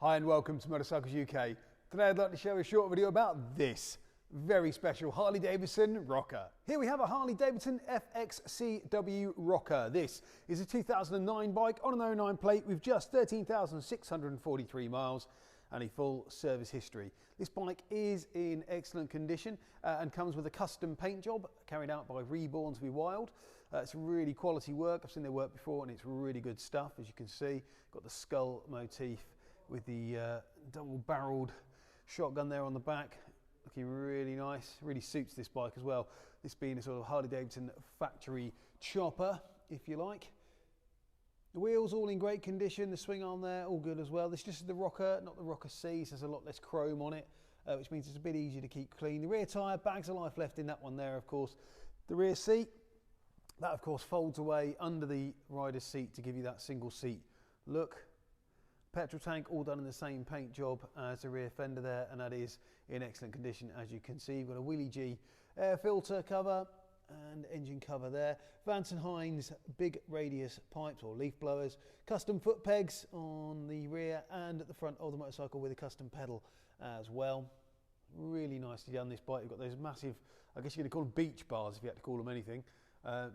Hi and welcome to Motorcycles UK. Today I'd like to show a short video about this very special Harley Davidson Rocker. Here we have a Harley Davidson FXCW Rocker. This is a 2009 bike on an 09 plate with just 13,643 miles and a full service history. This bike is in excellent condition and comes with a custom paint job carried out by Reborn to be Wild. It's really quality work. I've seen their work before and it's really good stuff. As you can see, got the skull motif with the double-barreled shotgun there on the back, looking really nice. Really suits this bike as well. This being a sort of Harley Davidson factory chopper, if you like. The wheels all in great condition. The swing arm there, all good as well. This is the Rocker, not the Rocker C. So there's a lot less chrome on it, which means it's a bit easier to keep clean. The rear tyre, bags of life left in that one there, of course. The rear seat, that of course folds away under the rider's seat to give you that single seat look. Petrol tank all done in the same paint job as the rear fender there, and that is in excellent condition. As you can see, you've got a Willie-G air filter cover and engine cover there. Vance Hines big radius pipes or leaf blowers. Custom foot pegs on the rear and at the front of the motorcycle with a custom pedal as well. Really nicely done, this bike. You've got those massive, I guess you're going to call them beach bars if you had to call them anything.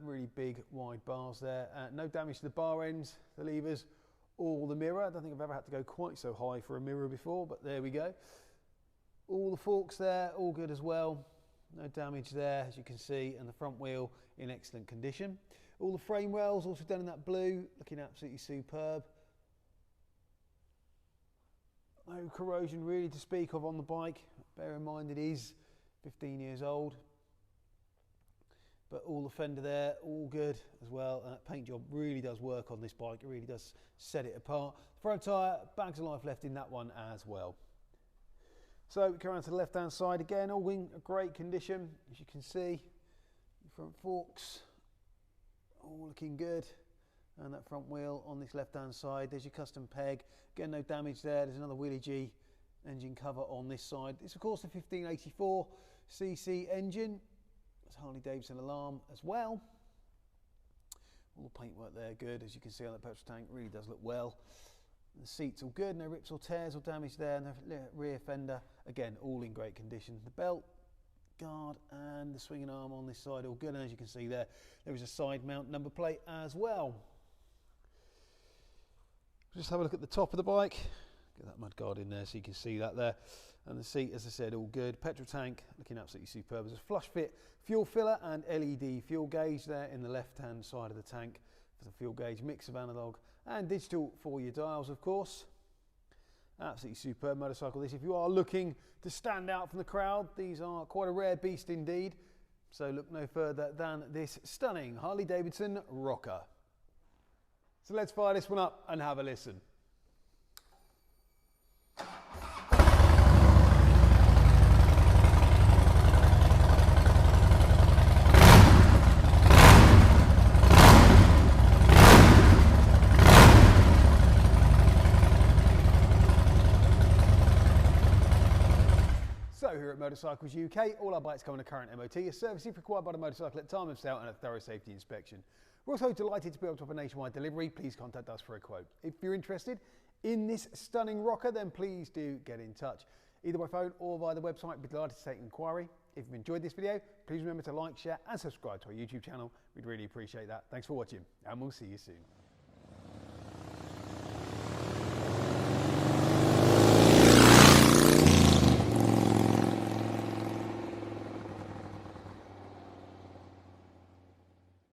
Really big wide bars there. No damage to the bar ends, the levers, or the mirror. I don't think I've ever had to go quite so high for a mirror before, but there we go. All the forks there, all good as well. No damage there, as you can see, and the front wheel in excellent condition. All the frame rails also done in that blue, looking absolutely superb. No corrosion really to speak of on the bike. Bear in mind it is 15 years old. But all the fender there, all good as well. And that paint job really does work on this bike. It really does set it apart. Front tyre, bags of life left in that one as well. So we come around to the left-hand side again, all in great condition. As you can see, the front forks, all looking good. And that front wheel on this left-hand side, there's your custom peg. Again, no damage there. There's another Willie-G engine cover on this side. It's of course the 1584cc engine. There's Harley Davidson alarm as well. All the paintwork there good, as you can see on the petrol tank, really does look well. The seats all good, no rips or tears or damage there. And the rear fender, again, all in great condition. The belt, guard and the swinging arm on this side all good, and as you can see there is a side mount number plate as well. Just have a look at the top of the bike. Get that mud guard in there so you can see that there. And the seat, as I said, all good. Petrol tank looking absolutely superb. There's a flush fit fuel filler and LED fuel gauge there in the left hand side of the tank for the fuel gauge, mix of analog and digital for your dials, of course. Absolutely superb motorcycle this. If you are looking to stand out from the crowd, these are quite a rare beast indeed. So look no further than this stunning Harley Davidson Rocker. So let's fire this one up and have a listen. So here at Motorcycles UK, all our bikes come on a current MOT, a service if required by the motorcycle at time of sale and a thorough safety inspection. We're also delighted to be able to offer nationwide delivery. Please contact us for a quote. If you're interested in this stunning rocker, then please do get in touch, either by phone or via the website. We'd be delighted to take an inquiry. If you've enjoyed this video, please remember to like, share and subscribe to our YouTube channel. We'd really appreciate that. Thanks for watching and we'll see you soon.